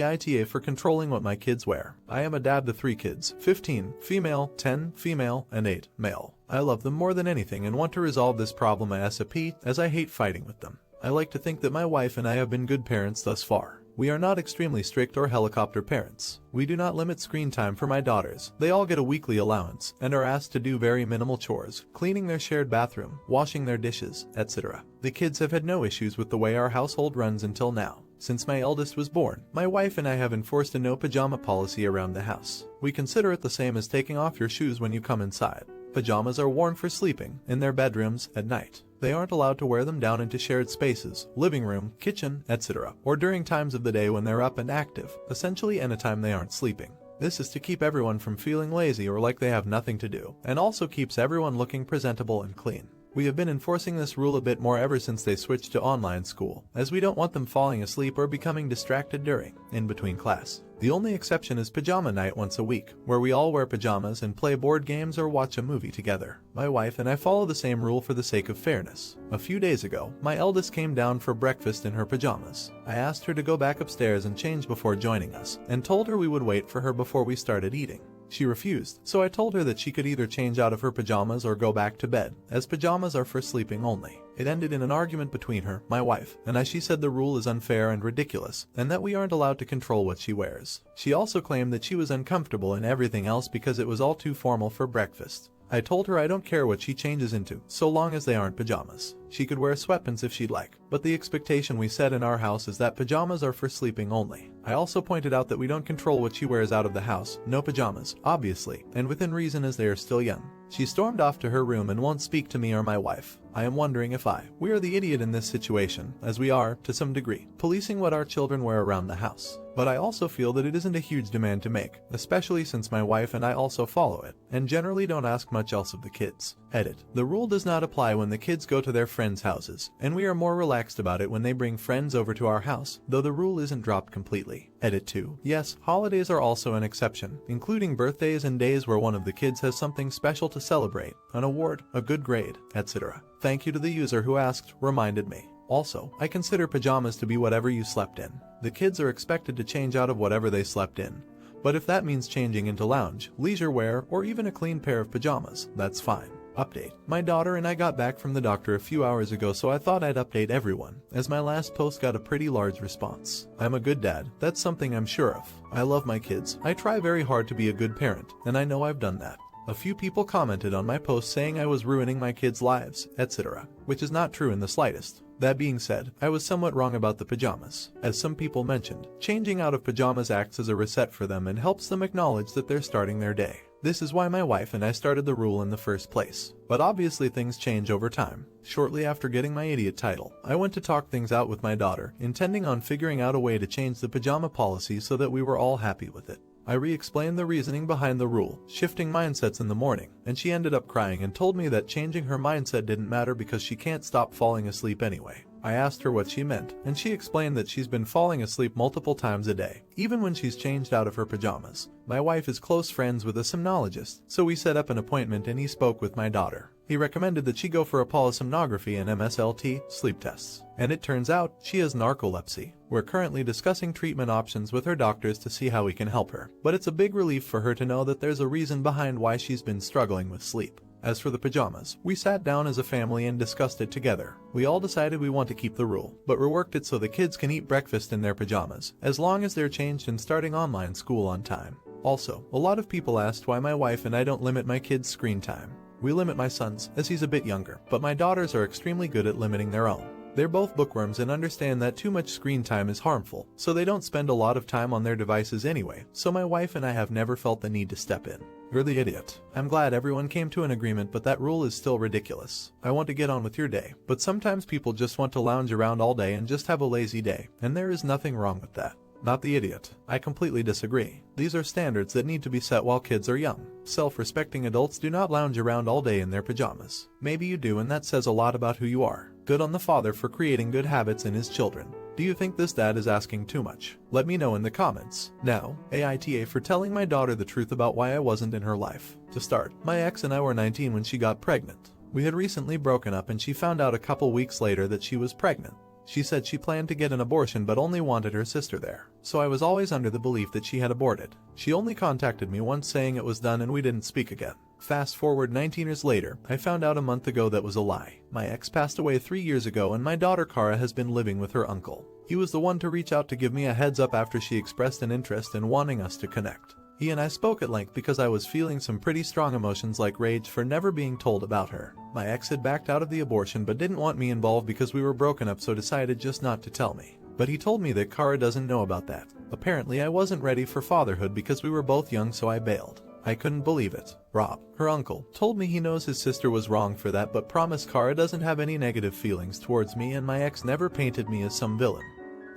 Aita for controlling what my kids wear. I am a dad to 3 kids, 15 female, 10 female, and 8 male. I love them more than anything and want to resolve this problem ASAP, as I hate fighting with them. I like to think that my wife and I have been good parents thus far. We are not extremely strict or helicopter parents. We do not limit screen time for my daughters. They all get a weekly allowance and are asked to do very minimal chores, cleaning their shared bathroom, washing their dishes, etc. The kids have had no issues with the way our household runs until now. Since my eldest was born, my wife and I have enforced a no pajama policy around the house. We consider it the same as taking off your shoes when you come inside. Pajamas are worn for sleeping in their bedrooms at night. They aren't allowed to wear them down into shared spaces, living room, kitchen, etc., or during times of the day when they're up and active, essentially anytime they aren't sleeping. This is to keep everyone from feeling lazy or like they have nothing to do, and also keeps everyone looking presentable and clean. We have been enforcing this rule a bit more ever since they switched to online school, as we don't want them falling asleep or becoming distracted during, in between class. The only exception is pajama night once a week, where we all wear pajamas and play board games or watch a movie together. My wife and I follow the same rule for the sake of fairness. A few days ago, my eldest came down for breakfast in her pajamas. I asked her to go back upstairs and change before joining us, and told her we would wait for her before we started eating. She refused, so I told her that she could either change out of her pajamas or go back to bed, as pajamas are for sleeping only. It ended in an argument between her, my wife, and I. She said the rule is unfair and ridiculous, and that we aren't allowed to control what she wears. She also claimed that she was uncomfortable in everything else because it was all too formal for breakfast. I told her I don't care what she changes into, so long as they aren't pajamas. She could wear sweatpants if she'd like, but the expectation we set in our house is that pajamas are for sleeping only. I also pointed out that we don't control what she wears out of the house, no pajamas, obviously, and within reason as they are still young. She stormed off to her room and won't speak to me or my wife. I am wondering if we are the idiot in this situation, as we are, to some degree, policing what our children wear around the house. But I also feel that it isn't a huge demand to make, especially since my wife and I also follow it, and generally don't ask much else of the kids. Edit. The rule does not apply when the kids go to their friends' houses, and we are more relaxed about it when they bring friends over to our house, though the rule isn't dropped completely. Edit 2. Yes, holidays are also an exception, including birthdays and days where one of the kids has something special to celebrate, an award, a good grade, etc. Thank you to the user who asked, reminded me. Also, I consider pajamas to be whatever you slept in. The kids are expected to change out of whatever they slept in. But if that means changing into lounge, leisure wear, or even a clean pair of pajamas, that's fine. Update. My daughter and I got back from the doctor a few hours ago, so I thought I'd update everyone, as my last post got a pretty large response. I'm a good dad, that's something I'm sure of. I love my kids, I try very hard to be a good parent, and I know I've done that. A few people commented on my post saying I was ruining my kids' lives, etc., which is not true in the slightest. That being said, I was somewhat wrong about the pajamas. As some people mentioned, changing out of pajamas acts as a reset for them and helps them acknowledge that they're starting their day. This is why my wife and I started the rule in the first place. But obviously things change over time. Shortly after getting my idiot title, I went to talk things out with my daughter, intending on figuring out a way to change the pajama policy so that we were all happy with it. I re-explained the reasoning behind the rule, shifting mindsets in the morning, and she ended up crying and told me that changing her mindset didn't matter because she can't stop falling asleep anyway. I asked her what she meant, and she explained that she's been falling asleep multiple times a day, even when she's changed out of her pajamas. My wife is close friends with a somnologist, so we set up an appointment and he spoke with my daughter. He recommended that she go for a polysomnography and MSLT sleep tests. And it turns out she has narcolepsy. We're currently discussing treatment options with her doctors to see how we can help her. But it's a big relief for her to know that there's a reason behind why she's been struggling with sleep. As for the pajamas, we sat down as a family and discussed it together. We all decided we want to keep the rule, but reworked it so the kids can eat breakfast in their pajamas, as long as they're changed and starting online school on time. Also, a lot of people asked why my wife and I don't limit my kids' screen time. We limit my son's, as he's a bit younger, but my daughters are extremely good at limiting their own. They're both bookworms and understand that too much screen time is harmful, so they don't spend a lot of time on their devices anyway, so my wife and I have never felt the need to step in. You're the idiot. I'm glad everyone came to an agreement, but that rule is still ridiculous. I want to get on with your day, but sometimes people just want to lounge around all day and just have a lazy day, and there is nothing wrong with that. Not the idiot. I completely disagree. These are standards that need to be set while kids are young. Self-respecting adults do not lounge around all day in their pajamas. Maybe you do, and that says a lot about who you are. Good on the father for creating good habits in his children. Do you think this dad is asking too much? Let me know in the comments. Now, Aita for telling my daughter the truth about why I wasn't in her life. To start, my ex and I were 19 when she got pregnant. We had recently broken up and she found out a couple weeks later that she was pregnant. She said she planned to get an abortion but only wanted her sister there. So I was always under the belief that she had aborted. She only contacted me once saying it was done and we didn't speak again. Fast forward 19 years later, I found out a month ago that was a lie. My ex passed away 3 years ago and my daughter Kara has been living with her uncle. He was the one to reach out to give me a heads up after she expressed an interest in wanting us to connect. He and I spoke at length because I was feeling some pretty strong emotions like rage for never being told about her. My ex had backed out of the abortion but didn't want me involved because we were broken up, so decided just not to tell me. But he told me that Kara doesn't know about that. Apparently I wasn't ready for fatherhood because we were both young, so I bailed. I couldn't believe it. Rob, her uncle, told me he knows his sister was wrong for that but promised Kara doesn't have any negative feelings towards me, and my ex never painted me as some villain.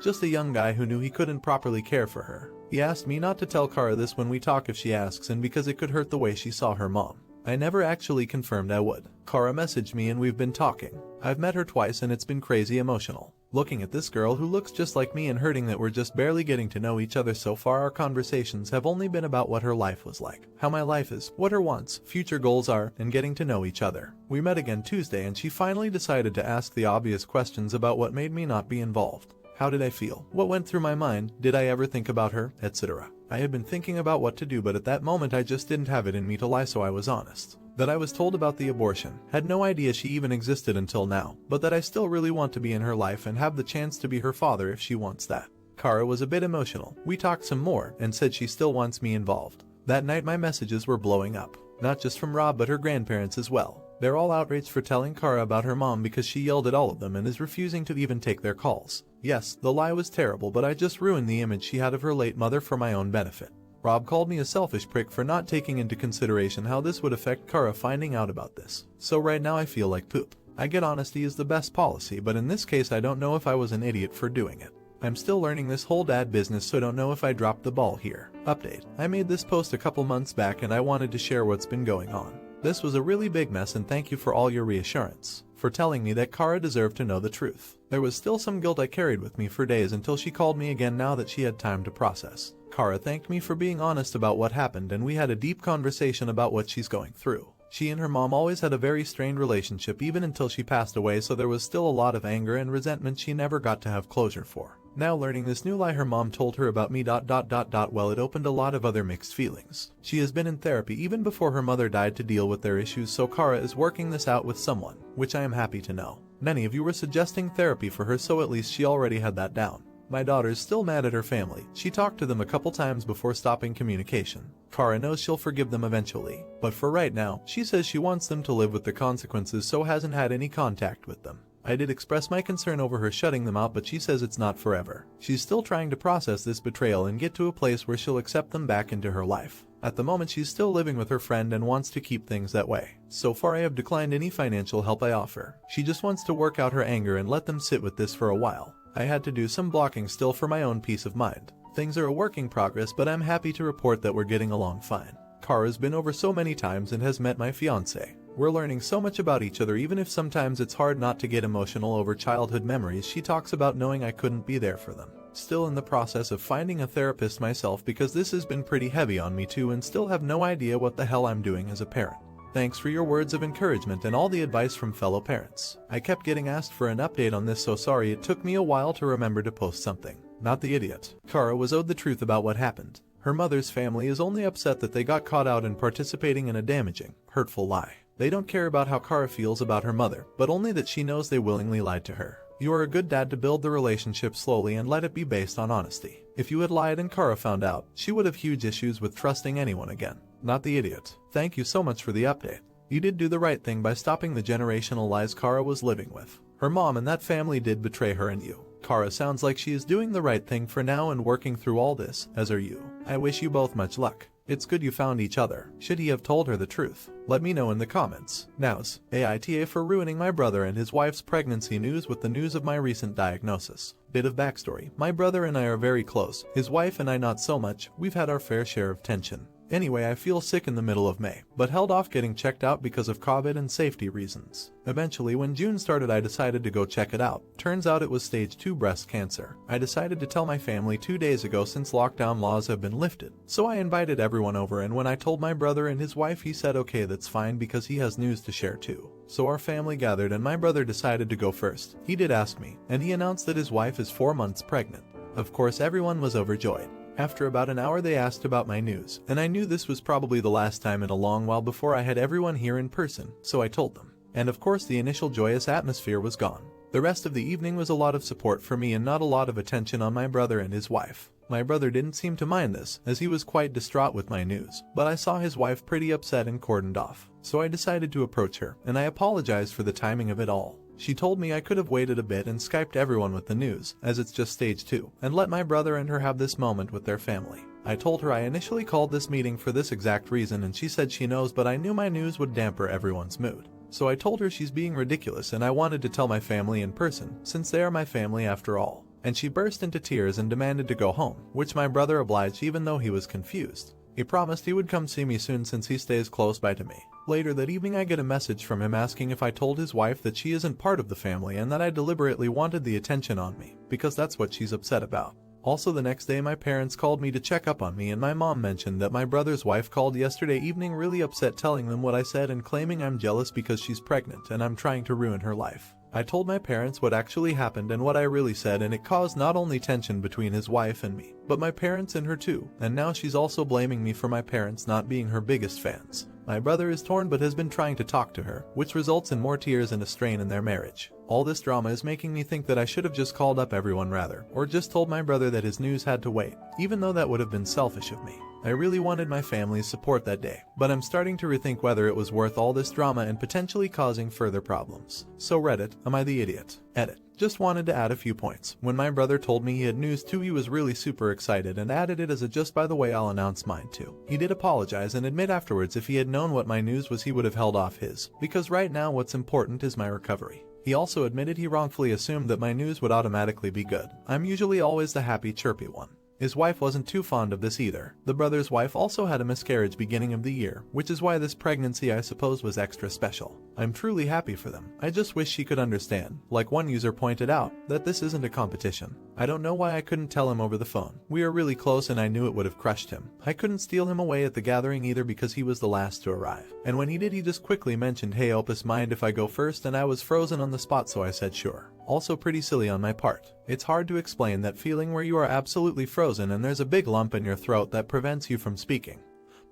Just a young guy who knew he couldn't properly care for her. He asked me not to tell Kara this when we talk if she asks, and because it could hurt the way she saw her mom. I never actually confirmed I would. Kara messaged me and we've been talking. I've met her twice and it's been crazy emotional. Looking at this girl who looks just like me and hurting that we're just barely getting to know each other so far. Our conversations have only been about what her life was like, how my life is, what her wants, future goals are, and getting to know each other. We met again Tuesday and she finally decided to ask the obvious questions about what made me not be involved. How did I feel? What went through my mind? Did I ever think about her? Etc. I had been thinking about what to do, but at that moment I just didn't have it in me to lie, so I was honest. That I was told about the abortion, had no idea she even existed until now, but that I still really want to be in her life and have the chance to be her father if she wants that. Kara was a bit emotional. We talked some more and said she still wants me involved. That night my messages were blowing up, not just from Rob but her grandparents as well. They're all outraged for telling Kara about her mom because she yelled at all of them and is refusing to even take their calls. Yes, the lie was terrible, but I just ruined the image she had of her late mother for my own benefit. Rob called me a selfish prick for not taking into consideration how this would affect Kara finding out about this. So right now I feel like poop. I get honesty is the best policy, but in this case I don't know if I was an idiot for doing it. I'm still learning this whole dad business, so don't know if I dropped the ball here. Update. I made this post a couple months back and I wanted to share what's been going on. This was a really big mess and thank you for all your reassurance, for telling me that Kara deserved to know the truth. There was still some guilt I carried with me for days until she called me again now that she had time to process. Kara thanked me for being honest about what happened and we had a deep conversation about what she's going through. She and her mom always had a very strained relationship even until she passed away, so there was still a lot of anger and resentment she never got to have closure for. Now learning this new lie her mom told her about me ... well, it opened a lot of other mixed feelings. She has been in therapy even before her mother died to deal with their issues, so Kara is working this out with someone, which I am happy to know. Many of you were suggesting therapy for her, so at least she already had that down. My daughter's still mad at her family. She talked to them a couple times before stopping communication. Kara knows she'll forgive them eventually, but for right now, she says she wants them to live with the consequences, so hasn't had any contact with them. I did express my concern over her shutting them out, but she says it's not forever. She's still trying to process this betrayal and get to a place where she'll accept them back into her life. At the moment she's still living with her friend and wants to keep things that way. So far I have declined any financial help I offer. She just wants to work out her anger and let them sit with this for a while. I had to do some blocking still for my own peace of mind. Things are a work in progress, but I'm happy to report that we're getting along fine. Kara's been over so many times and has met my fiancé. We're learning so much about each other, even if sometimes it's hard not to get emotional over childhood memories. She talks about knowing I couldn't be there for them. Still in the process of finding a therapist myself because this has been pretty heavy on me too, and still have no idea what the hell I'm doing as a parent. Thanks for your words of encouragement and all the advice from fellow parents. I kept getting asked for an update on this, so sorry it took me a while to remember to post something. Not the idiot. Kara was owed the truth about what happened. Her mother's family is only upset that they got caught out in participating in a damaging, hurtful lie. They don't care about how Kara feels about her mother, but only that she knows they willingly lied to her. You are a good dad to build the relationship slowly and let it be based on honesty. If you had lied and Kara found out, she would have huge issues with trusting anyone again. Not the idiot. Thank you so much for the update. You did do the right thing by stopping the generational lies Kara was living with. Her mom and that family did betray her and you. Kara sounds like she is doing the right thing for now and working through all this, as are you. I wish you both much luck. It's good you found each other. Should he have told her the truth? Let me know in the comments. Now's Aita for ruining my brother and his wife's pregnancy news with the news of my recent diagnosis. Bit of backstory. My brother and I are very close. His wife and I not so much. We've had our fair share of tension. Anyway, I feel sick in the middle of May, but held off getting checked out because of COVID and safety reasons. Eventually, when June started, I decided to go check it out. Turns out it was stage 2 breast cancer. I decided to tell my family 2 days ago since lockdown laws have been lifted. So I invited everyone over, and when I told my brother and his wife, he said okay, that's fine because he has news to share too. So our family gathered and my brother decided to go first. He did ask me, and he announced that his wife is 4 months pregnant. Of course, everyone was overjoyed. After about an hour, they asked about my news, and I knew this was probably the last time in a long while before I had everyone here in person, so I told them. And of course, the initial joyous atmosphere was gone. The rest of the evening was a lot of support for me and not a lot of attention on my brother and his wife. My brother didn't seem to mind this, as he was quite distraught with my news, but I saw his wife pretty upset and cordoned off. So I decided to approach her, and I apologized for the timing of it all. She told me I could have waited a bit and Skyped everyone with the news, as it's just stage 2, and let my brother and her have this moment with their family. I told her I initially called this meeting for this exact reason, and she said she knows, but I knew my news would damper everyone's mood. So I told her she's being ridiculous and I wanted to tell my family in person, since they are my family after all. And she burst into tears and demanded to go home, which my brother obliged even though he was confused. He promised he would come see me soon since he stays close by to me. Later that evening I get a message from him asking if I told his wife that she isn't part of the family and that I deliberately wanted the attention on me, because that's what she's upset about. Also the next day my parents called me to check up on me, and my mom mentioned that my brother's wife called yesterday evening really upset, telling them what I said and claiming I'm jealous because she's pregnant and I'm trying to ruin her life. I told my parents what actually happened and what I really said, and it caused not only tension between his wife and me, but my parents and her too, and now she's also blaming me for my parents not being her biggest fans. My brother is torn but has been trying to talk to her, which results in more tears and a strain in their marriage. All this drama is making me think that I should have just called up everyone rather, or just told my brother that his news had to wait, even though that would have been selfish of me. I really wanted my family's support that day, but I'm starting to rethink whether it was worth all this drama and potentially causing further problems. So Reddit, am I the idiot? Edit. Just wanted to add a few points. When my brother told me he had news too, he was really super excited and added it as a just by the way, I'll announce mine too. He did apologize and admit afterwards if he had known what my news was he would have held off his, because right now what's important is my recovery. He also admitted he wrongfully assumed that my news would automatically be good. I'm usually always the happy chirpy one. His wife wasn't too fond of this either. The brother's wife also had a miscarriage beginning of the year, which is why this pregnancy I suppose was extra special. I'm truly happy for them. I just wish she could understand, like one user pointed out, that this isn't a competition. I don't know why I couldn't tell him over the phone. We are really close and I knew it would have crushed him. I couldn't steal him away at the gathering either because he was the last to arrive. And when he did, he just quickly mentioned, hey Opus, mind if I go first, and I was frozen on the spot, so I said sure. Also pretty silly on my part. It's hard to explain that feeling where you are absolutely frozen and there's a big lump in your throat that prevents you from speaking.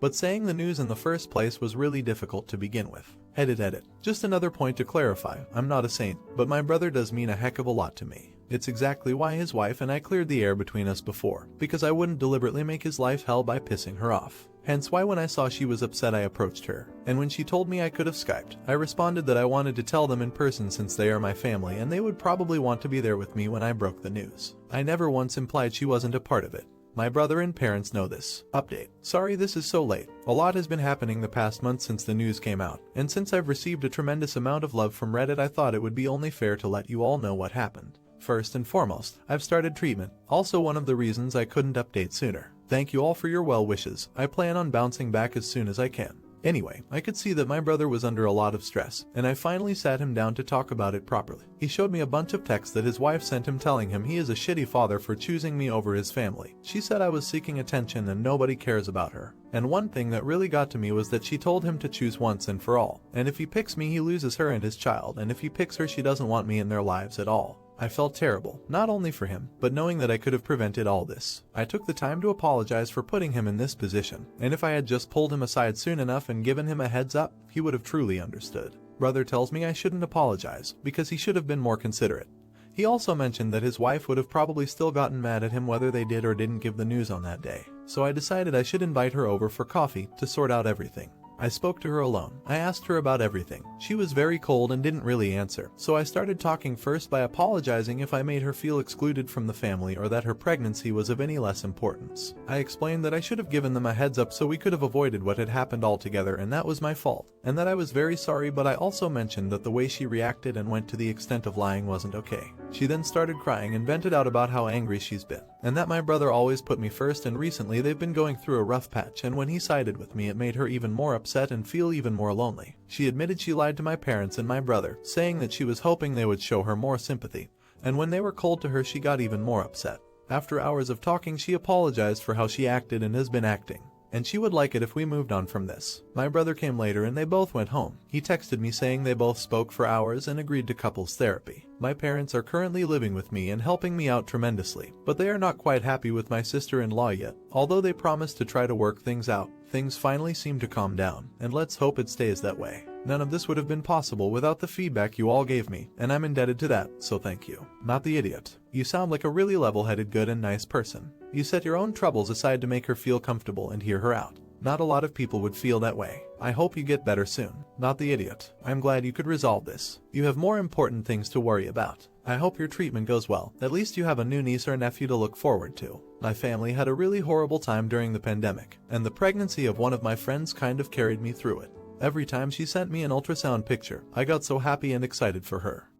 But saying the news in the first place was really difficult to begin with. Edit. Just another point to clarify, I'm not a saint, but my brother does mean a heck of a lot to me. It's exactly why his wife and I cleared the air between us before, because I wouldn't deliberately make his life hell by pissing her off. Hence why when I saw she was upset I approached her, and when she told me I could have Skyped, I responded that I wanted to tell them in person since they are my family and they would probably want to be there with me when I broke the news. I never once implied she wasn't a part of it. My brother and parents know this. Update. Sorry this is so late. A lot has been happening the past month since the news came out, and since I've received a tremendous amount of love from Reddit, I thought it would be only fair to let you all know what happened. First and foremost, I've started treatment, also one of the reasons I couldn't update sooner. Thank you all for your well wishes. I plan on bouncing back as soon as I can. Anyway, I could see that my brother was under a lot of stress, and I finally sat him down to talk about it properly. He showed me a bunch of texts that his wife sent him telling him he is a shitty father for choosing me over his family. She said I was seeking attention and nobody cares about her. And one thing that really got to me was that she told him to choose once and for all. And if he picks me, he loses her and his child, and if he picks her, she doesn't want me in their lives at all. I felt terrible, not only for him, but knowing that I could have prevented all this. I took the time to apologize for putting him in this position, and if I had just pulled him aside soon enough and given him a heads up, he would have truly understood. Brother tells me I shouldn't apologize, because he should have been more considerate. He also mentioned that his wife would have probably still gotten mad at him whether they did or didn't give the news on that day. So I decided I should invite her over for coffee to sort out everything. I spoke to her alone. I asked her about everything. She was very cold and didn't really answer, so I started talking first by apologizing if I made her feel excluded from the family or that her pregnancy was of any less importance. I explained that I should have given them a heads up so we could have avoided what had happened altogether, and that was my fault, and that I was very sorry, but I also mentioned that the way she reacted and went to the extent of lying wasn't okay. She then started crying and vented out about how angry she's been. and that my brother always put me first, and recently they've been going through a rough patch, and when he sided with me it made her even more upset and feel even more lonely. She admitted she lied to my parents and my brother, saying that she was hoping they would show her more sympathy, and when they were cold to her she got even more upset. After hours of talking, she apologized for how she acted and has been acting, and she would like it if we moved on from this. My brother came later and they both went home. He texted me saying they both spoke for hours and agreed to couples therapy. My parents are currently living with me and helping me out tremendously, but they are not quite happy with my sister-in-law yet. Although they promised to try to work things out, things finally seem to calm down, and let's hope it stays that way. None of this would have been possible without the feedback you all gave me, and I'm indebted to that, so thank you. Not the idiot. You sound like a really level-headed, good and nice person. You set your own troubles aside to make her feel comfortable and hear her out. Not a lot of people would feel that way. I hope you get better soon. Not the idiot. I'm glad you could resolve this. You have more important things to worry about. I hope your treatment goes well. At least you have a new niece or nephew to look forward to. My family had a really horrible time during the pandemic, and the pregnancy of one of my friends kind of carried me through it. Every time she sent me an ultrasound picture, I got so happy and excited for her.